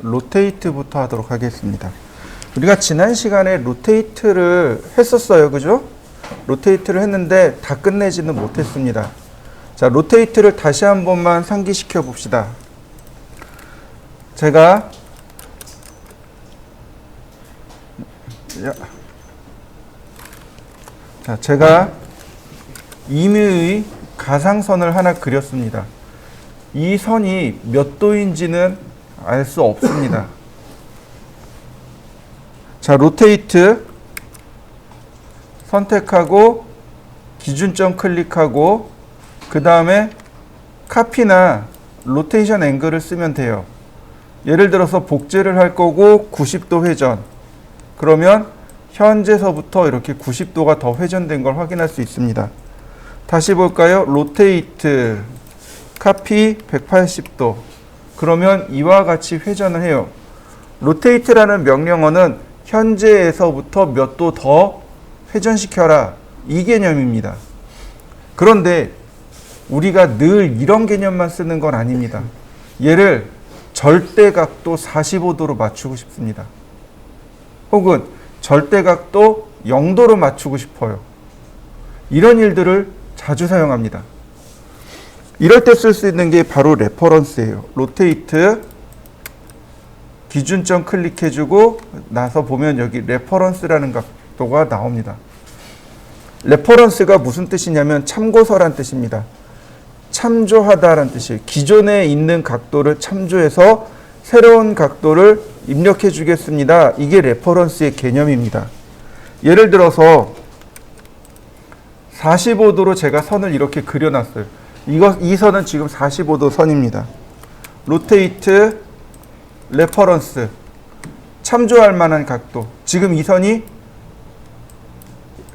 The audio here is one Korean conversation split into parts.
로테이트부터 하도록 하겠습니다. 우리가 지난 시간에 로테이트를 했었어요. 그죠? 로테이트를 했는데 다 끝내지는 못했습니다. 자, 로테이트를 다시 한 번만 상기시켜 봅시다. 제가 임의의 가상선을 하나 그렸습니다. 이 선이 몇 도인지는 알 수 없습니다. 자, 로테이트 선택하고 기준점 클릭하고 그 다음에 카피나 로테이션 앵글을 쓰면 돼요. 예를 들어서 복제를 할 거고 90도 회전. 그러면 현재서부터 이렇게 90도가 더 회전된 걸 확인할 수 있습니다. 다시 볼까요? 로테이트 카피 180도. 그러면 이와 같이 회전을 해요. 로테이트라는 명령어는 현재에서부터 몇 도 더 회전시켜라. 이 개념입니다. 그런데 우리가 늘 이런 개념만 쓰는 건 아닙니다. 얘를 절대각도 45도로 맞추고 싶습니다. 혹은 절대각도 0도로 맞추고 싶어요. 이런 일들을 자주 사용합니다. 이럴 때 쓸 수 있는 게 바로 레퍼런스예요. 로테이트 기준점 클릭해주고 나서 보면 여기 레퍼런스라는 각도가 나옵니다. 레퍼런스가 무슨 뜻이냐면 참고서란 뜻입니다. 참조하다라는 뜻이에요. 기존에 있는 각도를 참조해서 새로운 각도를 입력해 주겠습니다. 이게 레퍼런스의 개념입니다. 예를 들어서 45도로 제가 선을 이렇게 그려놨어요. 이 선은 지금 45도 선입니다. 로테이트 레퍼런스 참조할 만한 각도. 지금 이 선이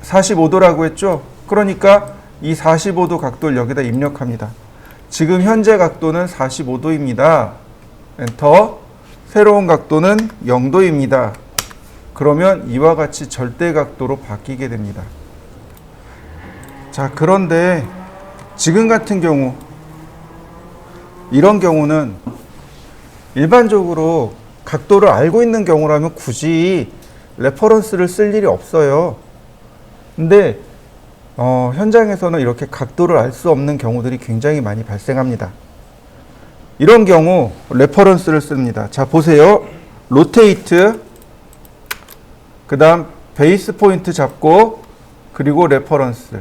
45도라고 했죠. 그러니까 이 45도 각도를 여기다 입력합니다. 지금 현재 각도는 45도입니다. 엔터. 새로운 각도는 0도입니다. 그러면 이와 같이 절대 각도로 바뀌게 됩니다. 자, 그런데 지금 같은 경우, 이런 경우는 일반적으로 각도를 알고 있는 경우라면 굳이 레퍼런스를 쓸 일이 없어요. 근데 현장에서는 이렇게 각도를 알 수 없는 경우들이 굉장히 많이 발생합니다. 이런 경우 레퍼런스를 씁니다. 자, 보세요. 로테이트, 그 다음 베이스 포인트 잡고, 그리고 레퍼런스.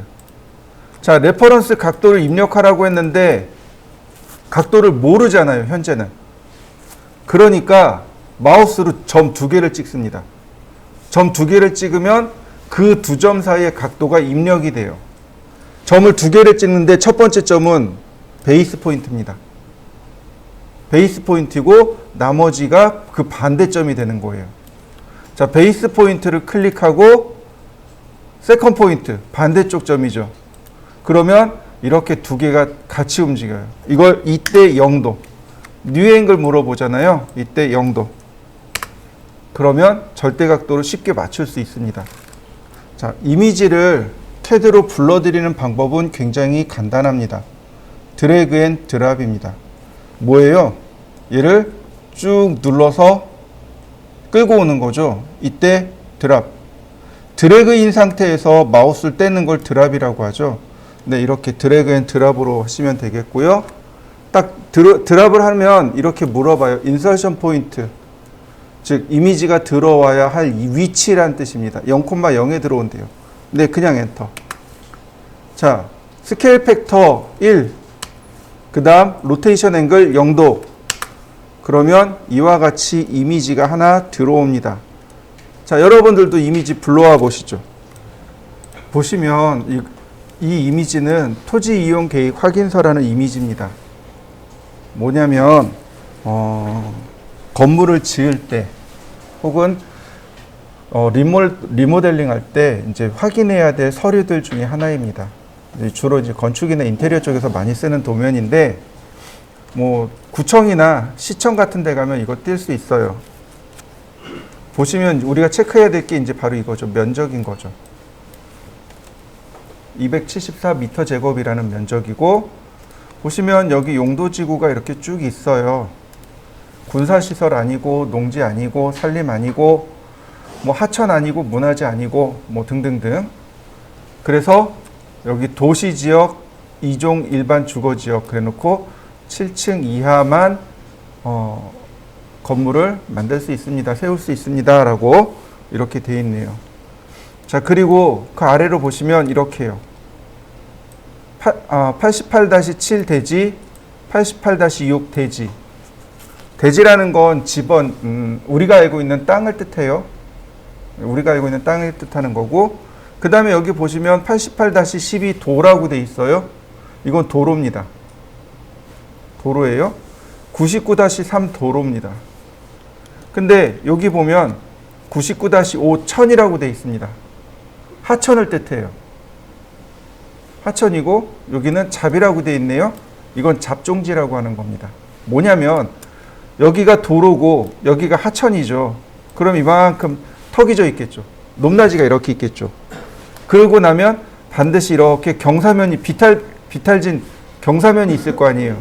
자, 레퍼런스 각도를 입력하라고 했는데 각도를 모르잖아요, 현재는. 그러니까 마우스로 점 2개를 찍습니다. 점 2개를 찍으면 그 두 점 사이의 각도가 입력이 돼요. 점을 2개를 찍는데 첫 번째 점은 베이스 포인트입니다. 베이스 포인트고 나머지가 그 반대점이 되는 거예요. 자, 베이스 포인트를 클릭하고 세컨 포인트, 반대쪽 점이죠. 그러면 이렇게 2개가 같이 움직여요. 이걸 이때 0도. 뉴 앵글 물어보잖아요. 이때 0도. 그러면 절대각도를 쉽게 맞출 수 있습니다. 자, 이미지를 CAD로 불러들이는 방법은 굉장히 간단합니다. 드래그 앤 드랍입니다. 뭐예요? 얘를 쭉 눌러서 끌고 오는 거죠. 이때 드랍. 드래그인 상태에서 마우스를 떼는 걸 드랍이라고 하죠. 네, 이렇게 드래그 앤 드랍으로 하시면 되겠고요. 딱 드랍을 하면 이렇게 물어봐요. 인서션 포인트. 즉 이미지가 들어와야 할 이 위치란 뜻입니다. 0,0에 들어온대요. 네, 그냥 엔터. 자, 스케일 팩터 1. 그 다음 로테이션 앵글 0도. 그러면 이와 같이 이미지가 하나 들어옵니다. 자, 여러분들도 이미지 불러와 보시죠. 보시면 이 이미지는 토지 이용 계획 확인서라는 이미지입니다. 뭐냐면 건물을 지을 때 혹은 리모델링 할 때 이제 확인해야 될 서류들 중에 하나입니다. 주로 이제 건축이나 인테리어 쪽에서 많이 쓰는 도면인데, 뭐 구청이나 시청 같은 데 가면 이거 띌 수 있어요. 보시면 우리가 체크해야 될 게 이제 바로 이거죠. 면적인 거죠. 274m 제곱이라는 면적이고, 보시면 여기 용도지구가 이렇게 쭉 있어요. 군사시설 아니고 농지 아니고 산림 아니고 뭐 하천 아니고 문화재 아니고 뭐 등등등. 그래서 여기 도시지역 2종 일반 주거지역 그래놓고 7층 이하만 건물을 만들 수 있습니다. 세울 수 있습니다. 라고 이렇게 돼 있네요. 자, 그리고 그 아래로 보시면 이렇게요. 88-7 대지, 88-6 대지. 대지라는 건 지번, 우리가 알고 있는 땅을 뜻해요. 우리가 알고 있는 땅을 뜻하는 거고, 그 다음에 여기 보시면 88-12 도라고 돼 있어요. 이건 도로입니다. 도로예요. 99-3 도로입니다. 근데 여기 보면 99-5 천이라고 돼 있습니다. 하천을 뜻해요. 하천이고 여기는 잡이라고 돼 있네요. 이건 잡종지라고 하는 겁니다. 뭐냐면 여기가 도로고 여기가 하천이죠. 그럼 이만큼 턱이 져 있겠죠. 높낮이가 이렇게 있겠죠. 그러고 나면 반드시 이렇게 경사면이 비탈진 경사면이 있을 거 아니에요.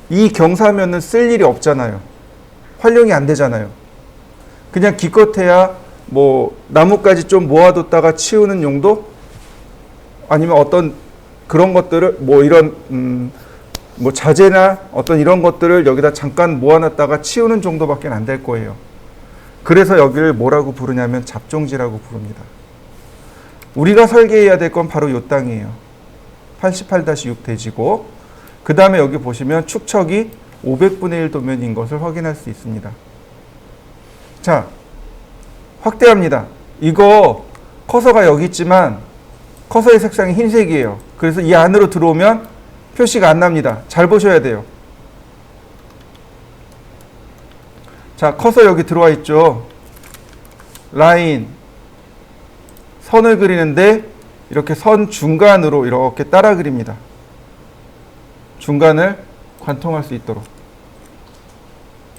이 경사면은 쓸 일이 없잖아요. 활용이 안 되잖아요. 그냥 기껏해야 뭐 나뭇가지 좀 모아뒀다가 치우는 용도? 아니면 어떤 그런 것들을 뭐 이런 뭐 자재나 어떤 이런 것들을 여기다 잠깐 모아놨다가 치우는 정도밖에 안 될 거예요. 그래서 여기를 뭐라고 부르냐면 잡종지라고 부릅니다. 우리가 설계해야 될 건 바로 이 땅이에요. 88-6 대지고 그 다음에 여기 보시면 축척이 500분의 1 도면인 것을 확인할 수 있습니다. 자, 확대합니다. 이거 커서가 여기 있지만 커서의 색상이 흰색이에요. 그래서 이 안으로 들어오면 표시가 안 납니다. 잘 보셔야 돼요. 자, 커서 여기 들어와 있죠. 라인, 선을 그리는데 이렇게 선 중간으로 이렇게 따라 그립니다. 중간을 관통할 수 있도록.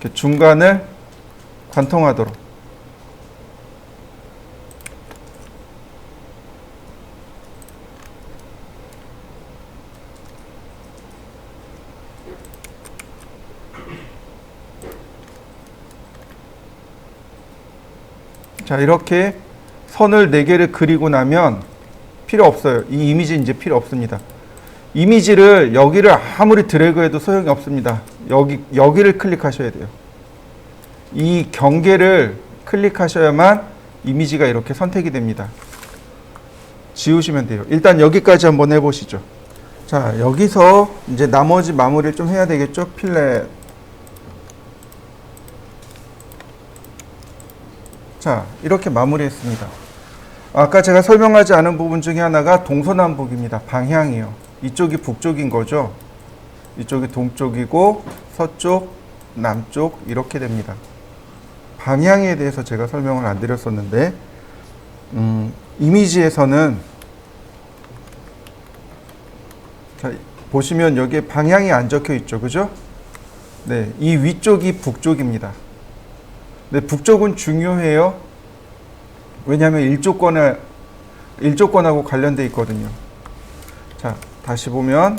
이렇게 중간을 관통하도록. 자, 이렇게 선을 4개를 그리고 나면 필요 없어요. 이 이미지 이제 필요 없습니다. 이미지를 여기를 아무리 드래그해도 소용이 없습니다. 여기를 클릭하셔야 돼요. 이 경계를 클릭하셔야만 이미지가 이렇게 선택이 됩니다. 지우시면 돼요. 일단 여기까지 한번 해보시죠. 자, 여기서 이제 나머지 마무리를 좀 해야 되겠죠? 필렛. 자, 이렇게 마무리했습니다. 아까 제가 설명하지 않은 부분 중에 하나가 동서남북입니다. 방향이요. 이쪽이 북쪽인 거죠. 이쪽이 동쪽이고 서쪽, 남쪽 이렇게 됩니다. 방향에 대해서 제가 설명을 안 드렸었는데 이미지에서는 자, 보시면 여기에 방향이 안 적혀 있죠. 그죠? 네, 이 위쪽이 북쪽입니다. 네, 북쪽은 중요해요. 왜냐하면 일조권하고 관련되어 있거든요. 자, 다시 보면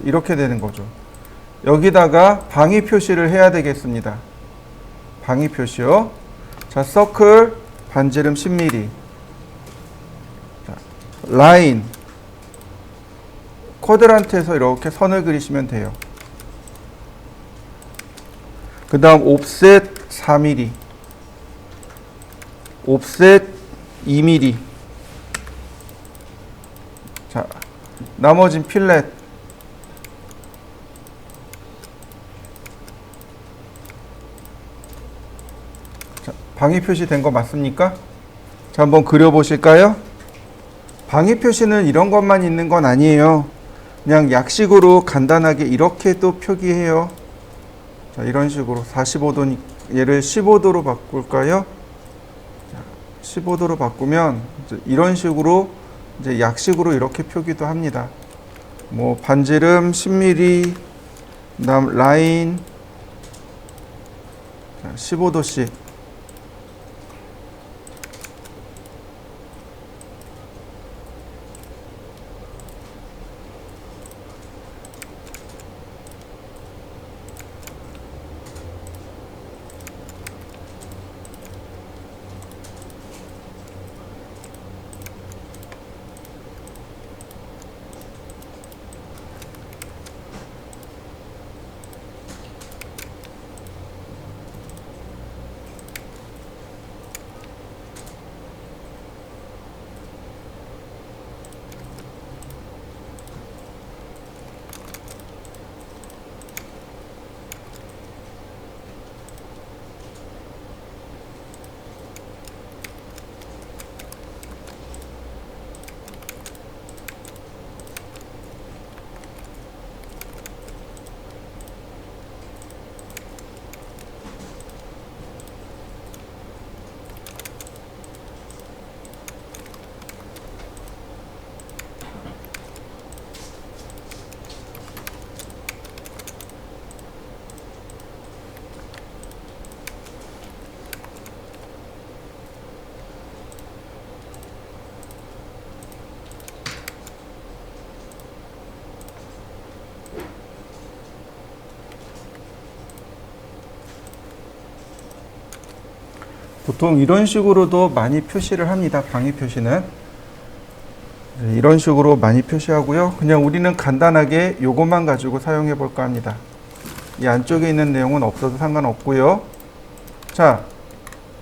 이렇게 되는 거죠. 여기다가 방위 표시를 해야 되겠습니다. 방위 표시요. 자, 서클 반지름 10mm. 자, 라인 쿼드란트에서 이렇게 선을 그리시면 돼요. 그 다음 옵셋 4mm, 옵셋 2mm. 자, 나머진 필렛. 자, 방위 표시 된 거 맞습니까? 자, 한번 그려보실까요? 방위 표시는 이런 것만 있는 건 아니에요. 그냥 약식으로 간단하게 이렇게 또 표기해요. 자, 이런 식으로 45도, 얘를 15도로 바꿀까요? 자, 15도로 바꾸면 이런 식으로 이제 약식으로 이렇게 표기도 합니다. 뭐 반지름 10mm, 그다음 라인 15도씩. 보통 이런 식으로도 많이 표시를 합니다. 방위 표시는. 이런 식으로 많이 표시하고요. 그냥 우리는 간단하게 요것만 가지고 사용해 볼까 합니다. 이 안쪽에 있는 내용은 없어도 상관없고요. 자,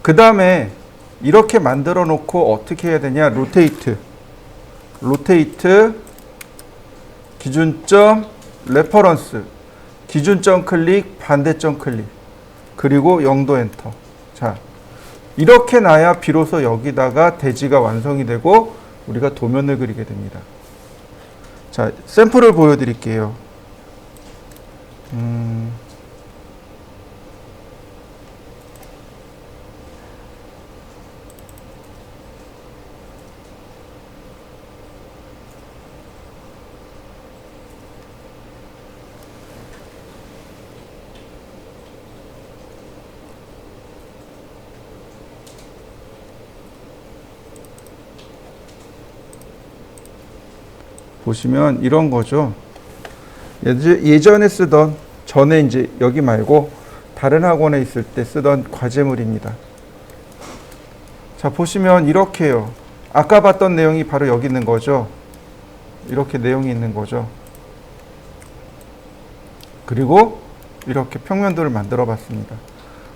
그 다음에 이렇게 만들어 놓고 어떻게 해야 되냐? 로테이트, 기준점, 레퍼런스, 기준점 클릭, 반대점 클릭, 그리고 0도 엔터. 자, 이렇게 놔야 비로소 여기다가 대지가 완성이 되고 우리가 도면을 그리게 됩니다. 자, 샘플을 보여드릴게요. 보시면 이런 거죠. 예전에 쓰던, 전에 이제 여기 말고 다른 학원에 있을 때 쓰던 과제물입니다. 자, 보시면 이렇게요. 아까 봤던 내용이 바로 여기 있는 거죠. 이렇게 내용이 있는 거죠. 그리고 이렇게 평면도를 만들어 봤습니다.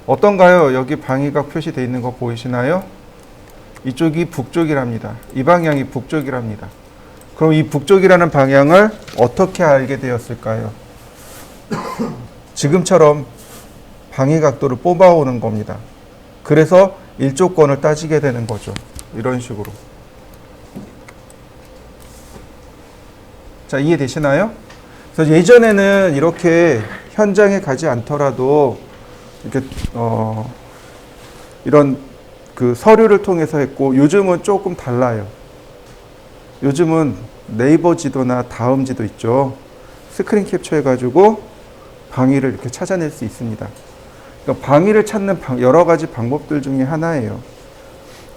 어떤가요? 여기 방위각 표시되어 있는 거 보이시나요? 이쪽이 북쪽이랍니다. 이 방향이 북쪽이랍니다. 그럼 이 북쪽이라는 방향을 어떻게 알게 되었을까요? 지금처럼 방위각도를 뽑아오는 겁니다. 그래서 일조권을 따지게 되는 거죠. 이런 식으로. 자, 이해되시나요? 그래서 예전에는 이렇게 현장에 가지 않더라도 이렇게 이런 그 서류를 통해서 했고, 요즘은 조금 달라요. 요즘은 네이버 지도나 다음 지도 있죠. 스크린 캡처 해가지고 방위를 이렇게 찾아낼 수 있습니다. 그러니까 방위를 찾는 여러 가지 방법들 중에 하나예요.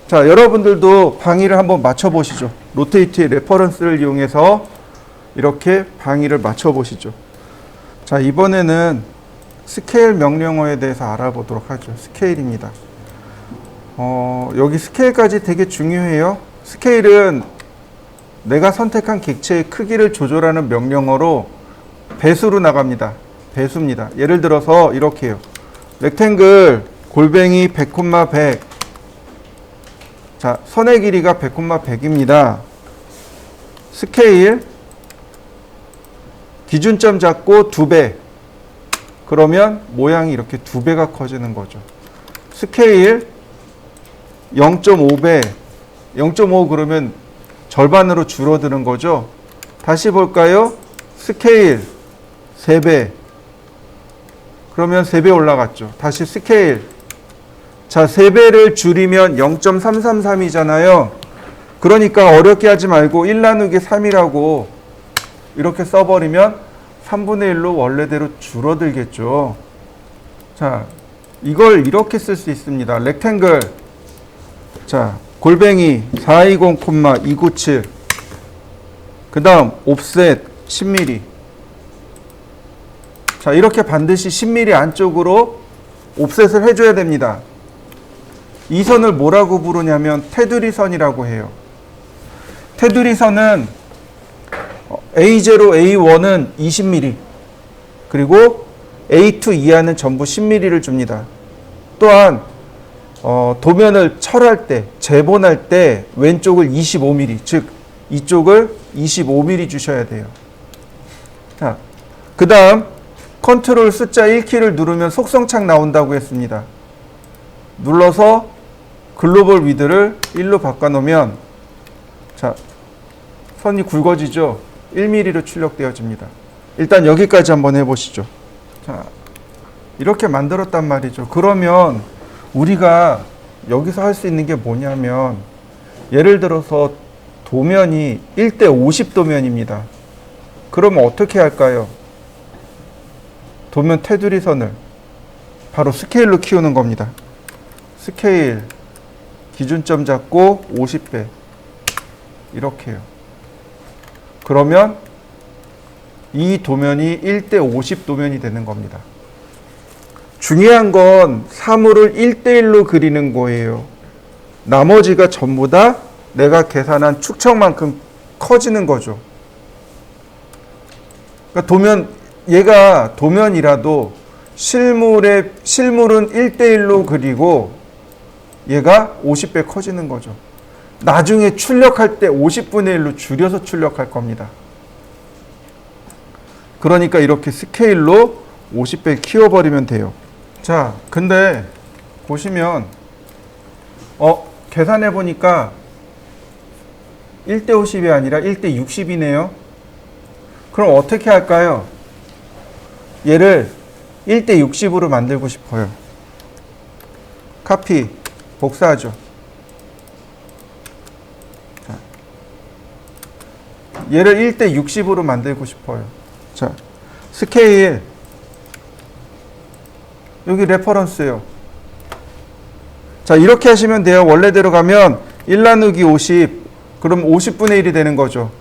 자, 여러분들도 방위를 한번 맞춰보시죠. 로테이트의 레퍼런스를 이용해서 이렇게 방위를 맞춰보시죠. 자, 이번에는 스케일 명령어에 대해서 알아보도록 하죠. 스케일입니다. 여기 스케일까지 되게 중요해요. 스케일은 내가 선택한 객체의 크기를 조절하는 명령어로 배수로 나갑니다. 배수입니다. 예를 들어서 이렇게 해요. 렉탱글 골뱅이 100,100. 자, 선의 길이가 100,100입니다. 스케일 기준점 잡고 2배. 그러면 모양이 이렇게 2배가 커지는 거죠. 스케일 0.5배. 0.5 그러면 절반으로 줄어드는 거죠. 다시 볼까요? 스케일 3배. 그러면 3배 올라갔죠. 다시 스케일. 자, 3배를 줄이면 0.333이잖아요. 그러니까 어렵게 하지 말고 1 나누기 3이라고 이렇게 써버리면 3분의 1로 원래대로 줄어들겠죠. 자, 이걸 이렇게 쓸 수 있습니다. 렉탱글. 자, 골뱅이 420,297. 그 다음 옵셋 10mm. 자, 이렇게 반드시 10mm 안쪽으로 옵셋을 해줘야 됩니다. 이 선을 뭐라고 부르냐면 테두리 선이라고 해요. 테두리 선은 A0, A1은 20mm, 그리고 A2 이하는 전부 10mm를 줍니다. 또한 도면을 철할 때, 재본할 때 왼쪽을 25mm, 즉 이쪽을 25mm 주셔야 돼요. 자, 그 다음 컨트롤 숫자 1키를 누르면 속성창 나온다고 했습니다. 눌러서 글로벌 위드를 1로 바꿔놓으면, 자, 선이 굵어지죠. 1mm로 출력되어집니다. 일단 여기까지 한번 해보시죠. 자, 이렇게 만들었단 말이죠. 그러면 우리가 여기서 할 수 있는 게 뭐냐면, 예를 들어서 도면이 1:50 도면입니다. 그러면 어떻게 할까요? 도면 테두리 선을 바로 스케일로 키우는 겁니다. 스케일 기준점 잡고 50배 이렇게요. 그러면 이 도면이 1:50 도면이 되는 겁니다. 중요한 건 사물을 1대1로 그리는 거예요. 나머지가 전부 다 내가 계산한 축척만큼 커지는 거죠. 그러니까 얘가 도면이라도 실물은 1대1로 그리고 얘가 50배 커지는 거죠. 나중에 출력할 때 50분의 1로 줄여서 출력할 겁니다. 그러니까 이렇게 스케일로 50배 키워버리면 돼요. 자, 근데 보시면 계산해 보니까 1대 50이 아니라 1대 60이네요. 그럼 어떻게 할까요? 얘를 1대 60으로 만들고 싶어요. 카피, 복사하죠. 자, 얘를 1대 60으로 만들고 싶어요. 자, 스케일, 여기 레퍼런스예요. 자, 이렇게 하시면 돼요. 원래대로 가면 1 나누기 50, 그럼 50분의 1이 되는 거죠.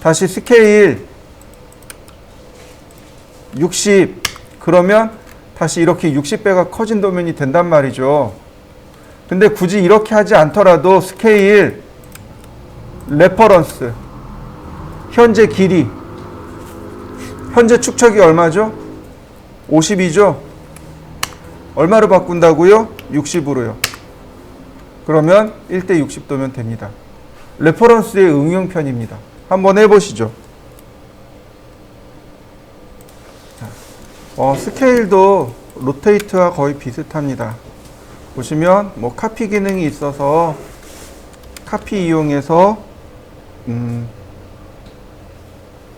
다시 스케일 60, 그러면 다시 이렇게 60배가 커진 도면이 된단 말이죠. 근데 굳이 이렇게 하지 않더라도 스케일, 레퍼런스, 현재 길이, 현재 축척이 얼마죠? 50이죠? 얼마로 바꾼다고요? 60으로요. 그러면 1대 60도면 됩니다. 레퍼런스의 응용편입니다. 한번 해보시죠. 스케일도 로테이트와 거의 비슷합니다. 보시면 뭐 카피 기능이 있어서 카피 이용해서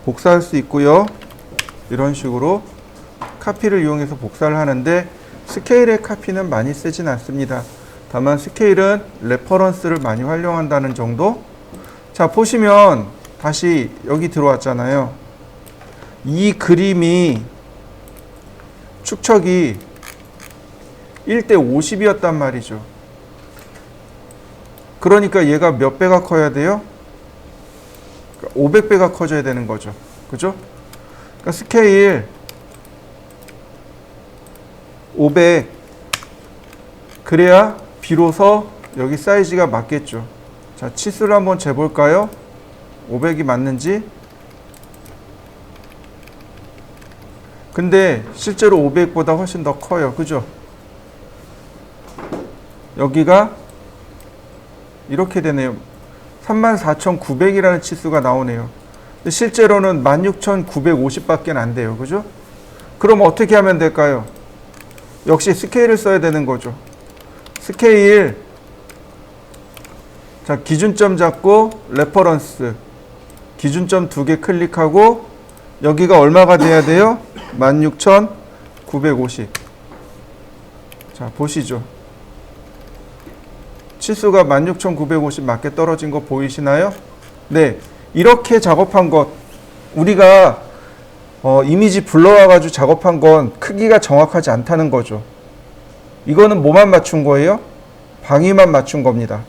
복사할 수 있고요. 이런 식으로 카피를 이용해서 복사를 하는데 스케일의 카피는 많이 쓰진 않습니다. 다만 스케일은 레퍼런스를 많이 활용한다는 정도. 자, 보시면 다시 여기 들어왔잖아요. 이 그림이 축척이 1대 50이었단 말이죠. 그러니까 얘가 몇 배가 커야 돼요? 500배가 커져야 되는 거죠. 그죠? 그러니까 스케일 500, 그래야 비로소 여기 사이즈가 맞겠죠. 자, 치수를 한번 재볼까요? 500이 맞는지. 근데 실제로 500보다 훨씬 더 커요. 그죠? 여기가 이렇게 되네요. 34,900이라는 치수가 나오네요. 근데 실제로는 16,950밖에 안 돼요. 그죠? 그럼 어떻게 하면 될까요? 역시 스케일을 써야 되는 거죠. 스케일, 자, 기준점 잡고 레퍼런스, 기준점 2개 클릭하고 여기가 얼마가 돼야 돼요? 16,950. 자, 보시죠. 치수가 16,950 맞게 떨어진 거 보이시나요? 네, 이렇게 작업한 것, 우리가 이미지 불러와가지고 작업한 건 크기가 정확하지 않다는 거죠. 이거는 뭐만 맞춘 거예요? 방위만 맞춘 겁니다.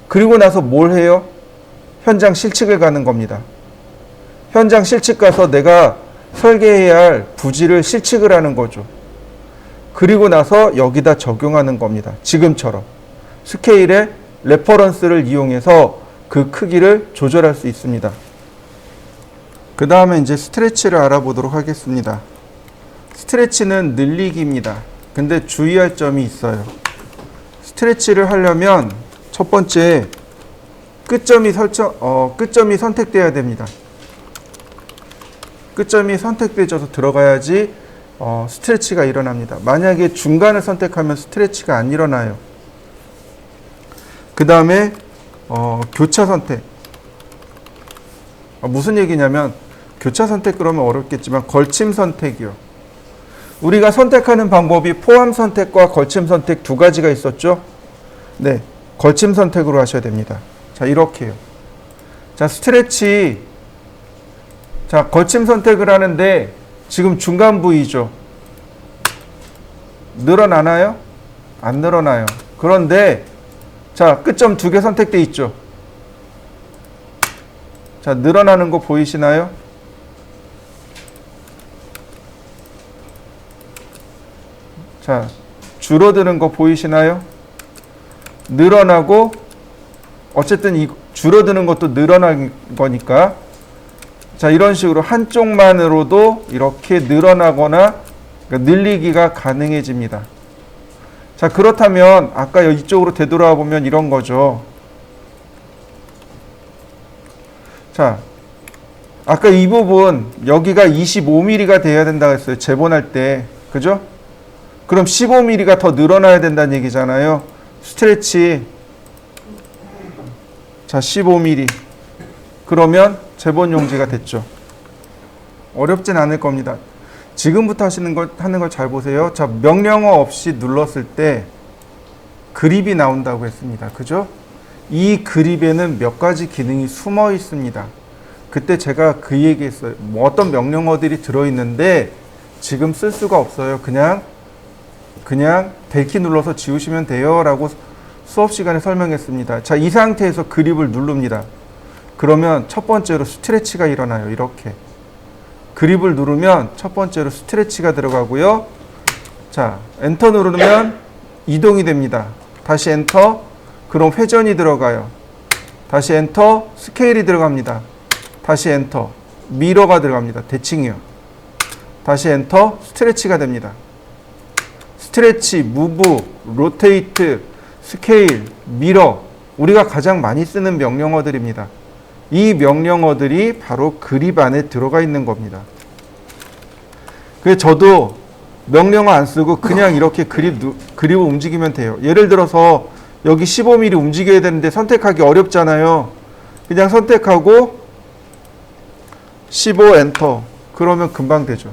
그리고 나서 뭘 해요? 현장 실측을 가는 겁니다. 현장 실측 가서 내가 설계해야 할 부지를 실측을 하는 거죠. 그리고 나서 여기다 적용하는 겁니다. 지금처럼. 스케일의 레퍼런스를 이용해서 그 크기를 조절할 수 있습니다. 그 다음에 이제 스트레치를 알아보도록 하겠습니다. 스트레치는 늘리기입니다. 근데 주의할 점이 있어요. 스트레치를 하려면 첫 번째 끝점이 선택돼야 됩니다. 끝점이 선택돼져서 들어가야지 스트레치가 일어납니다. 만약에 중간을 선택하면 스트레치가 안 일어나요. 그 다음에 교차 선택. 무슨 얘기냐면 교차 선택 그러면 어렵겠지만 걸침 선택이요. 우리가 선택하는 방법이 포함 선택과 걸침 선택 두 가지가 있었죠. 네, 걸침 선택으로 하셔야 됩니다. 자, 이렇게요. 자, 스트레치. 자, 걸침 선택을 하는데 지금 중간 부위죠. 늘어나나요? 안 늘어나요. 그런데 자, 끝점 2개 선택돼 있죠. 자, 늘어나는 거 보이시나요? 자, 줄어드는 거 보이시나요? 늘어나고 어쨌든 이 줄어드는 것도 늘어난 거니까 자, 이런 식으로 한쪽만으로도 이렇게 늘어나거나 그러니까 늘리기가 가능해집니다. 자, 그렇다면 아까 이쪽으로 되돌아와 보면 이런 거죠. 자, 아까 이 부분 여기가 25mm가 돼야 된다고 했어요. 재본할 때. 그죠? 그럼 15mm가 더 늘어나야 된다는 얘기잖아요. 스트레치. 자, 15mm. 그러면 재본 용지가 됐죠. 어렵진 않을 겁니다. 지금부터 하는 걸 잘 보세요. 자, 명령어 없이 눌렀을 때 그립이 나온다고 했습니다. 그죠? 이 그립에는 몇 가지 기능이 숨어 있습니다. 그때 제가 그 얘기 했어요. 뭐 어떤 명령어들이 들어있는데 지금 쓸 수가 없어요. 그냥 델키 눌러서 지우시면 돼요. 라고 수업 시간에 설명했습니다. 자, 이 상태에서 그립을 누릅니다. 그러면 첫 번째로 스트레치가 일어나요. 이렇게. 그립을 누르면 첫 번째로 스트레치가 들어가고요. 자, 엔터 누르면 이동이 됩니다. 다시 엔터, 그럼 회전이 들어가요. 다시 엔터, 스케일이 들어갑니다. 다시 엔터, 미러가 들어갑니다. 대칭이요. 다시 엔터, 스트레치가 됩니다. 스트레치, 무브, 로테이트, 스케일, 미러, 우리가 가장 많이 쓰는 명령어들입니다. 이 명령어들이 바로 그립 안에 들어가 있는 겁니다. 그래서 저도 명령어 안 쓰고 그냥 이렇게 그립을 움직이면 돼요. 예를 들어서 여기 15mm 움직여야 되는데 선택하기 어렵잖아요. 그냥 선택하고 15 엔터. 그러면 금방 되죠.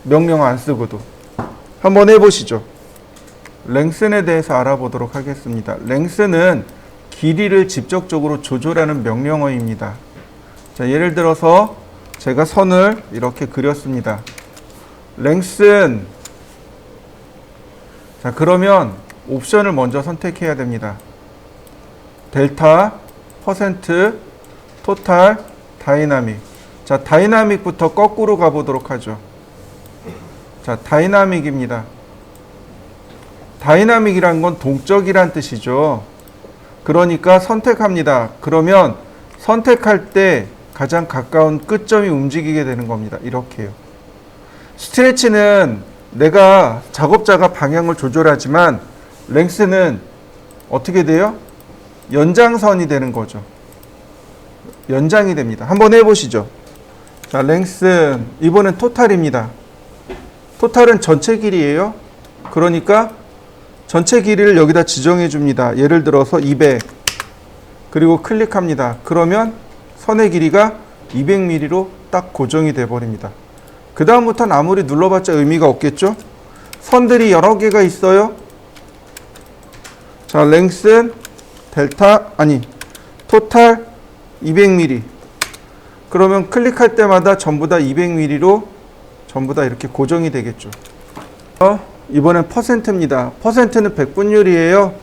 명령어 안 쓰고도. 한번 해보시죠. 랭슨에 대해서 알아보도록 하겠습니다. 랭슨은 길이를 직접적으로 조절하는 명령어입니다. 자, 예를 들어서 제가 선을 이렇게 그렸습니다. 랭슨. 자, 그러면 옵션을 먼저 선택해야 됩니다. 델타, 퍼센트, 토탈, 다이나믹. 자, 다이나믹부터 거꾸로 가보도록 하죠. 자, 다이나믹입니다. 다이나믹이란 건 동적이란 뜻이죠. 그러니까 선택합니다. 그러면 선택할 때 가장 가까운 끝점이 움직이게 되는 겁니다. 이렇게요. 스트레치는 내가 작업자가 방향을 조절하지만 랭스는 어떻게 돼요? 연장선이 되는 거죠. 연장이 됩니다. 한번 해보시죠. 자, 랭스 이번엔 토탈입니다. 토탈은 전체 길이에요. 그러니까 전체 길이를 여기다 지정해 줍니다. 예를 들어서 200. 그리고 클릭합니다. 그러면 선의 길이가 200mm로 딱 고정이 돼 버립니다. 그 다음부터는 아무리 눌러봤자 의미가 없겠죠? 선들이 여러 개가 있어요. 자, 랭슨, 델타, 토탈 200mm. 그러면 클릭할 때마다 전부 다 200mm로 전부 다 이렇게 고정이 되겠죠. 이번엔 퍼센트입니다. 퍼센트는 백분율이에요.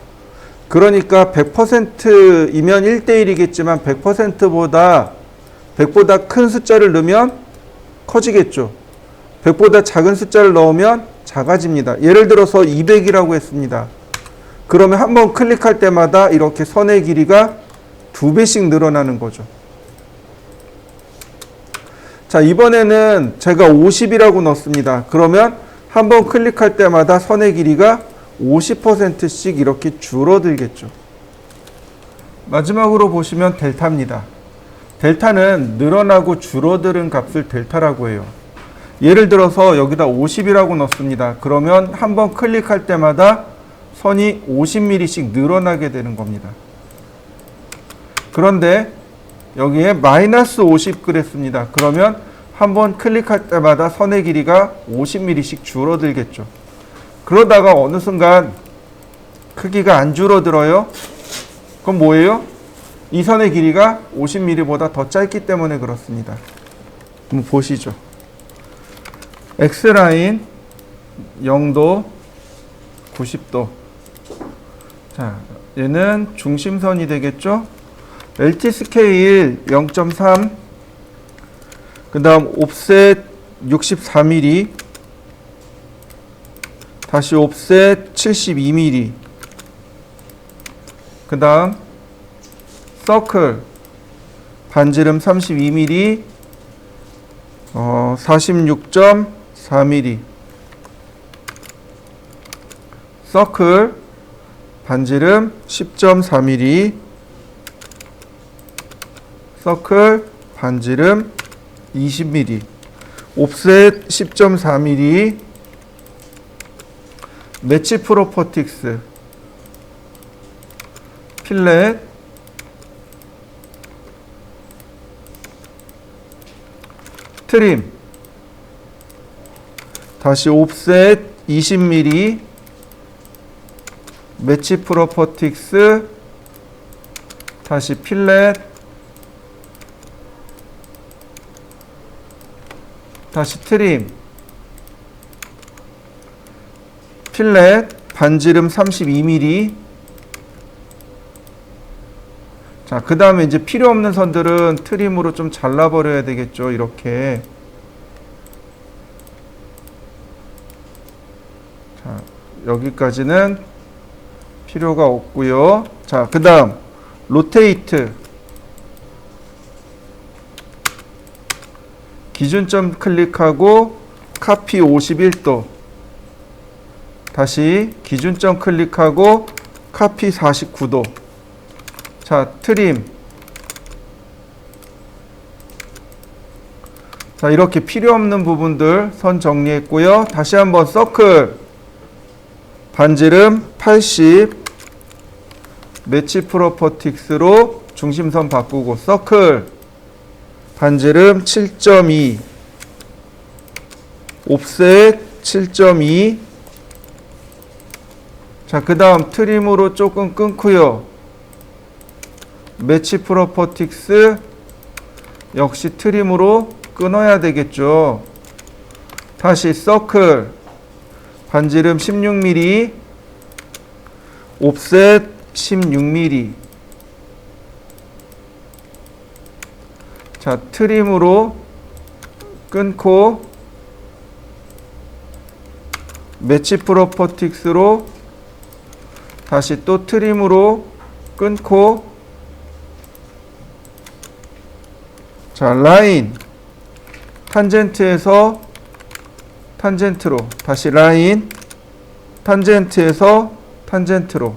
그러니까 100%이면 1대1이겠지만 100%보다 큰 숫자를 넣으면 커지겠죠. 100보다 작은 숫자를 넣으면 작아집니다. 예를 들어서 200이라고 했습니다. 그러면 한번 클릭할 때마다 이렇게 선의 길이가 2배씩 늘어나는 거죠. 자, 이번에는 제가 50이라고 넣습니다. 그러면 한번 클릭할 때마다 선의 길이가 50%씩 이렇게 줄어들겠죠. 마지막으로 보시면 델타입니다. 델타는 늘어나고 줄어드는 값을 델타라고 해요. 예를 들어서 여기다 50이라고 넣습니다. 그러면 한번 클릭할 때마다 선이 50mm씩 늘어나게 되는 겁니다. 그런데 여기에 마이너스 50 그랬습니다. 그러면 한번 클릭할 때마다 선의 길이가 50mm씩 줄어들겠죠. 그러다가 어느 순간 크기가 안 줄어들어요? 그럼 뭐예요? 이 선의 길이가 50mm보다 더 짧기 때문에 그렇습니다. 한번 보시죠. X라인 0도, 90도. 자, 얘는 중심선이 되겠죠? LT 스케일 0.3, 그 다음 옵셋 64mm, 다시 옵셋 72mm. 그 다음 서클 반지름 32mm, 46.4mm. 서클 반지름 10.4mm, 서클 반지름 20mm, 옵셋 10.4mm, 매치 프로퍼틱스 필렛 트림 다시 옵셋 20mm, 매치 프로퍼틱스 다시 필렛 다시 트림 필렛 반지름 32mm. 자, 그 다음에 이제 필요 없는 선들은 트림으로 좀 잘라버려야 되겠죠. 이렇게. 자, 여기까지는 필요가 없고요. 자, 그 다음 로테이트 기준점 클릭하고 카피 51도 다시 기준점 클릭하고 카피 49도. 자, 트림. 자, 이렇게 필요 없는 부분들 선 정리했고요. 다시 한번 서클 반지름 80, 매치 프로퍼틱스로 중심선 바꾸고 서클 반지름 7.2, 옵셋 7.2. 자, 그 다음 트림으로 조금 끊고요. 매치 프로퍼틱스 역시 트림으로 끊어야 되겠죠. 다시 서클 반지름 16mm, 옵셋 16mm. 자, 트림으로 끊고 매치 프로퍼틱스로 다시 또 트림으로 끊고. 자, 라인 탄젠트에서 탄젠트로 다시 라인 탄젠트에서 탄젠트로.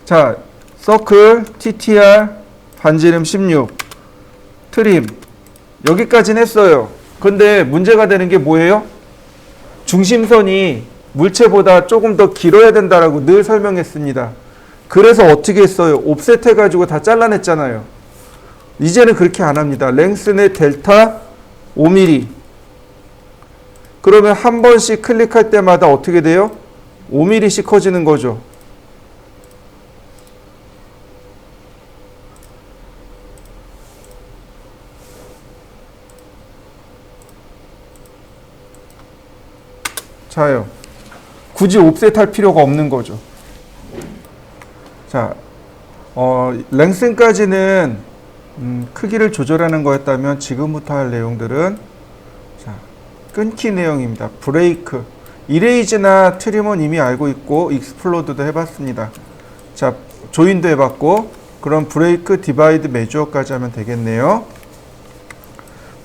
자, 서클 TTR 반지름 16 트림 여기까지는 했어요. 근데 문제가 되는 게 뭐예요? 중심선이 물체보다 조금 더 길어야 된다라고 늘 설명했습니다. 그래서 어떻게 했어요? 옵셋 해가지고 다 잘라냈잖아요. 이제는 그렇게 안 합니다. 랭스의 델타 5mm. 그러면 한 번씩 클릭할 때마다 어떻게 돼요? 5mm씩 커지는 거죠. 자요. 굳이 옵셋 할 필요가 없는 거죠. 자, 랭슨까지는 크기를 조절하는 거였다면 지금부터 할 내용들은 자, 끊기 내용입니다. 브레이크. 이레이즈나 트림은 이미 알고 있고 익스플로드도 해봤습니다. 자, 조인도 해봤고 그럼 브레이크, 디바이드, 메주어까지 하면 되겠네요.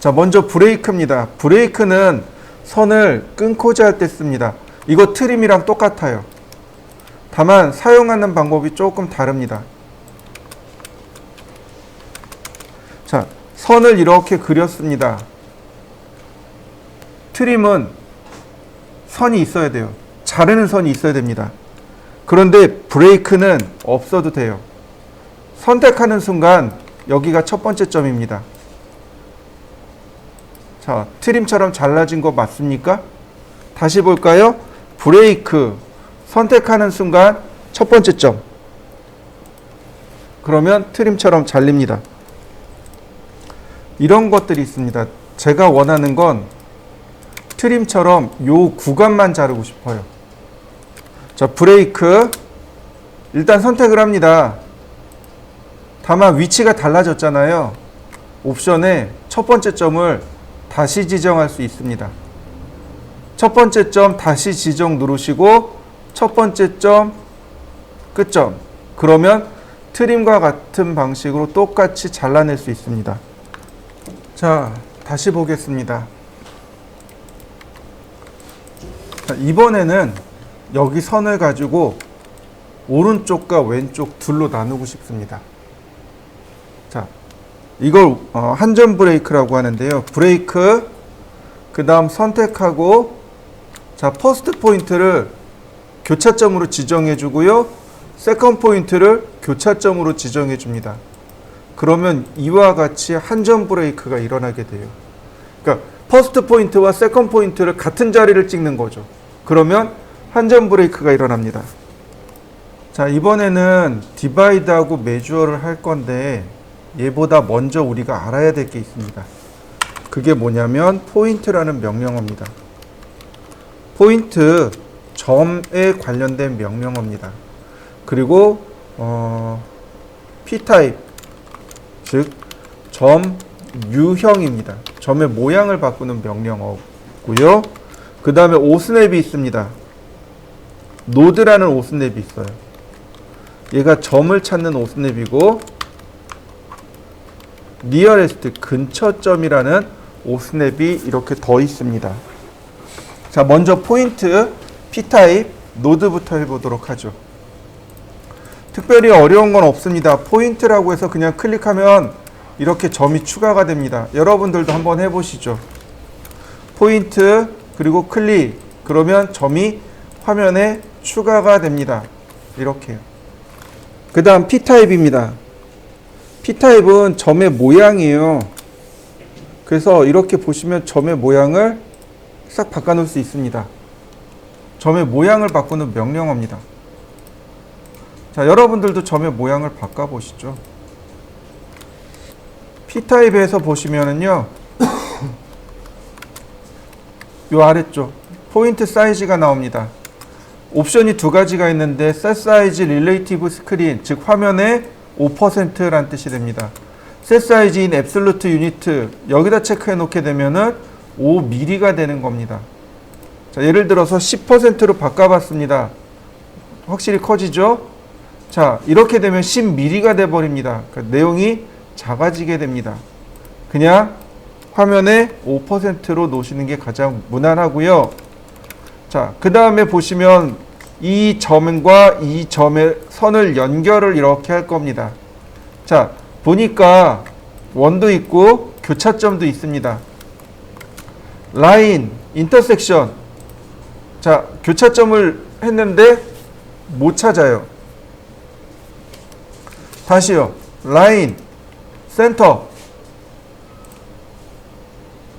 자, 먼저 브레이크입니다. 브레이크는 선을 끊고자 할 때 씁니다. 이거 트림이랑 똑같아요. 다만 사용하는 방법이 조금 다릅니다. 자, 선을 이렇게 그렸습니다. 트림은 선이 있어야 돼요. 자르는 선이 있어야 됩니다. 그런데 브레이크는 없어도 돼요. 선택하는 순간 여기가 첫 번째 점입니다. 자, 트림처럼 잘라진 거 맞습니까? 다시 볼까요? 브레이크 선택하는 순간 첫 번째 점. 그러면 트림처럼 잘립니다. 이런 것들이 있습니다. 제가 원하는 건 트림처럼 요 구간만 자르고 싶어요. 자, 브레이크 일단 선택을 합니다. 다만 위치가 달라졌잖아요. 옵션에 첫 번째 점을 다시 지정할 수 있습니다. 첫 번째 점 다시 지정 누르시고 첫 번째 점 끝점. 그러면 트림과 같은 방식으로 똑같이 잘라낼 수 있습니다. 자, 다시 보겠습니다. 자, 이번에는 여기 선을 가지고 오른쪽과 왼쪽 둘로 나누고 싶습니다. 자, 이걸 한점 브레이크라고 하는데요. 브레이크, 그 다음 선택하고, 자, 퍼스트 포인트를 교차점으로 지정해 주고요. 세컨드 포인트를 교차점으로 지정해 줍니다. 그러면 이와 같이 한점 브레이크가 일어나게 돼요. 그러니까 퍼스트 포인트와 세컨드 포인트를 같은 자리를 찍는 거죠. 그러면 한점 브레이크가 일어납니다. 자, 이번에는 디바이드하고 메주어를 할 건데 얘보다 먼저 우리가 알아야 될 게 있습니다. 그게 뭐냐면 포인트라는 명령어입니다. 포인트, 점에 관련된 명령어입니다. 그리고 P타입, 즉 점 유형입니다. 점의 모양을 바꾸는 명령어고요. 그 다음에 오스냅이 있습니다. 노드라는 오스냅이 있어요. 얘가 점을 찾는 오스냅이고 니어레스트, 근처점이라는 오스냅이 이렇게 더 있습니다. 자, 먼저 포인트, P타입, 노드부터 해보도록 하죠. 특별히 어려운 건 없습니다. 포인트라고 해서 그냥 클릭하면 이렇게 점이 추가가 됩니다. 여러분들도 한번 해보시죠. 포인트, 그리고 클릭, 그러면 점이 화면에 추가가 됩니다. 이렇게요. 그 다음 P타입입니다. P타입은 점의 모양이에요. 그래서 이렇게 보시면 점의 모양을 싹 바꿔놓을 수 있습니다. 점의 모양을 바꾸는 명령어입니다. 자, 여러분들도 점의 모양을 바꿔보시죠. P타입에서 보시면은요, 요 아래쪽 포인트 사이즈가 나옵니다. 옵션이 두 가지가 있는데 셋 사이즈 릴레이티브 스크린, 즉 화면의 5%란 뜻이 됩니다. 셋 사이즈인 앱솔루트 유니트, 여기다 체크해 놓게 되면은 5mm가 되는 겁니다. 자, 예를 들어서 10%로 바꿔봤습니다. 확실히 커지죠? 자, 이렇게 되면 10mm가 돼 버립니다. 그러니까 내용이 작아지게 됩니다. 그냥 화면에 5%로 놓으시는 게 가장 무난하고요. 자, 그 다음에 보시면 이 점과 이 점의 선을 연결을 이렇게 할 겁니다. 자, 보니까 원도 있고 교차점도 있습니다. 라인, 인터섹션. 자, 교차점을 했는데 못 찾아요. 다시요. 라인, 센터.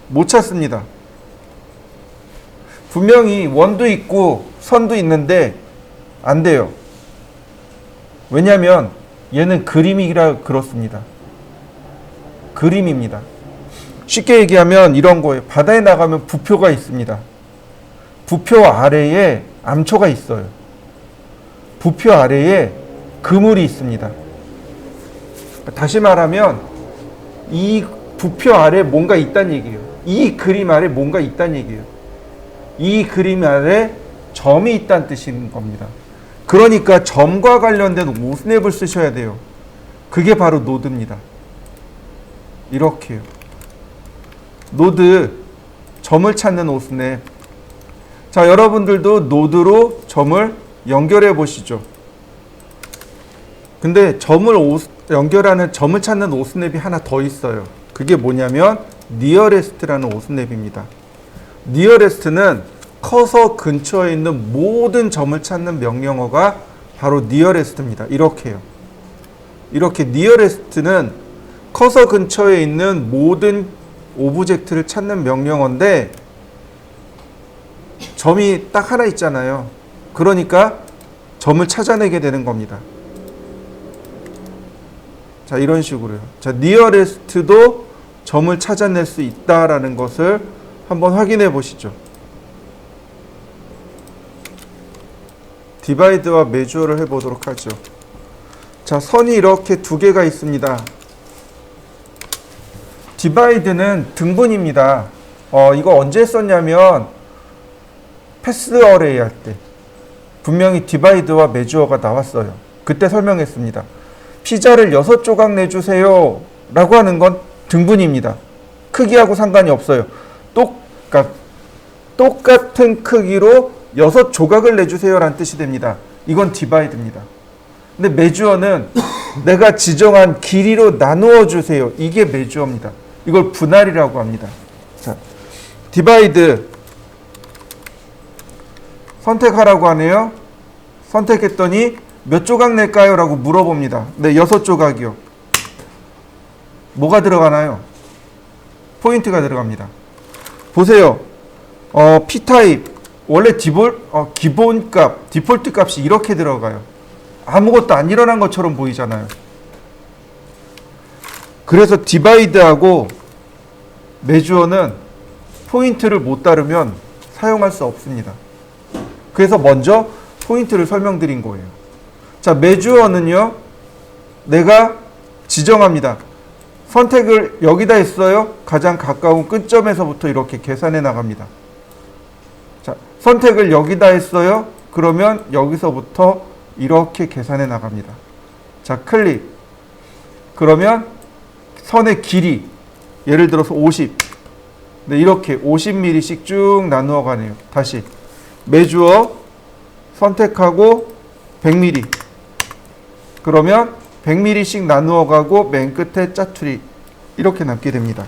못 찾습니다. 분명히 원도 있고 선도 있는데 안 돼요. 왜냐하면 얘는 그림이라 그렇습니다. 그림입니다. 쉽게 얘기하면 이런 거예요. 바다에 나가면 부표가 있습니다. 부표 아래에 암초가 있어요. 부표 아래에 그물이 있습니다. 다시 말하면 이 부표 아래 뭔가 있다는 얘기예요. 이 그림 아래 뭔가 있다는 얘기예요. 이 그림 아래 점이 있다는 뜻인 겁니다. 그러니까 점과 관련된 오스냅을 쓰셔야 돼요. 그게 바로 노드입니다. 이렇게요. 노드, 점을 찾는 오스냅. 자, 여러분들도 노드로 점을 연결해 보시죠. 근데 점을 연결하는, 점을 찾는 오스냅이 하나 더 있어요. 그게 뭐냐면 니어레스트라는 오스냅입니다. 니어레스트는 커서 근처에 있는 모든 점을 찾는 명령어가 바로 니어레스트입니다. 이렇게요. 이렇게 니어레스트는 커서 근처에 있는 모든 오브젝트를 찾는 명령어인데 점이 딱 하나 있잖아요. 그러니까 점을 찾아내게 되는 겁니다. 자, 이런 식으로요. 자, 니어레스트도 점을 찾아낼 수 있다라는 것을 한번 확인해 보시죠. 디바이드와 메주어를 해보도록 하죠. 자, 선이 이렇게 두 개가 있습니다. 디바이드는 등분입니다. 이거 언제 썼냐면 패스 어레이 할 때 분명히 디바이드와 메주어가 나왔어요. 그때 설명했습니다. 피자를 6조각 내주세요 라고 하는 건 등분입니다. 크기하고 상관이 없어요. 똑같은 크기로 6조각을 내주세요 라는 뜻이 됩니다. 이건 디바이드입니다. 근데 메주어는 내가 지정한 길이로 나누어 주세요. 이게 메주어입니다. 이걸 분할이라고 합니다. 자, 디바이드 선택하라고 하네요. 선택했더니 몇 조각 낼까요? 라고 물어봅니다. 네, 6조각이요. 뭐가 들어가나요? 포인트가 들어갑니다. 보세요. P타입 원래 기본값, 디폴트 값이 이렇게 들어가요. 아무것도 안 일어난 것처럼 보이잖아요. 그래서 디바이드하고 메주어는 포인트를 못 따르면 사용할 수 없습니다. 그래서 먼저 포인트를 설명드린 거예요. 자, 메주어는요, 내가 지정합니다. 선택을 여기다 했어요. 가장 가까운 끝점에서부터 이렇게 계산해 나갑니다. 자, 선택을 여기다 했어요. 그러면 여기서부터 이렇게 계산해 나갑니다. 자, 클릭. 그러면 선의 길이, 예를 들어서 50. 네, 이렇게 50mm씩 쭉 나누어 가네요. 다시. 메주어 선택하고 100mm. 그러면 100mm씩 나누어 가고 맨 끝에 짜투리. 이렇게 남게 됩니다.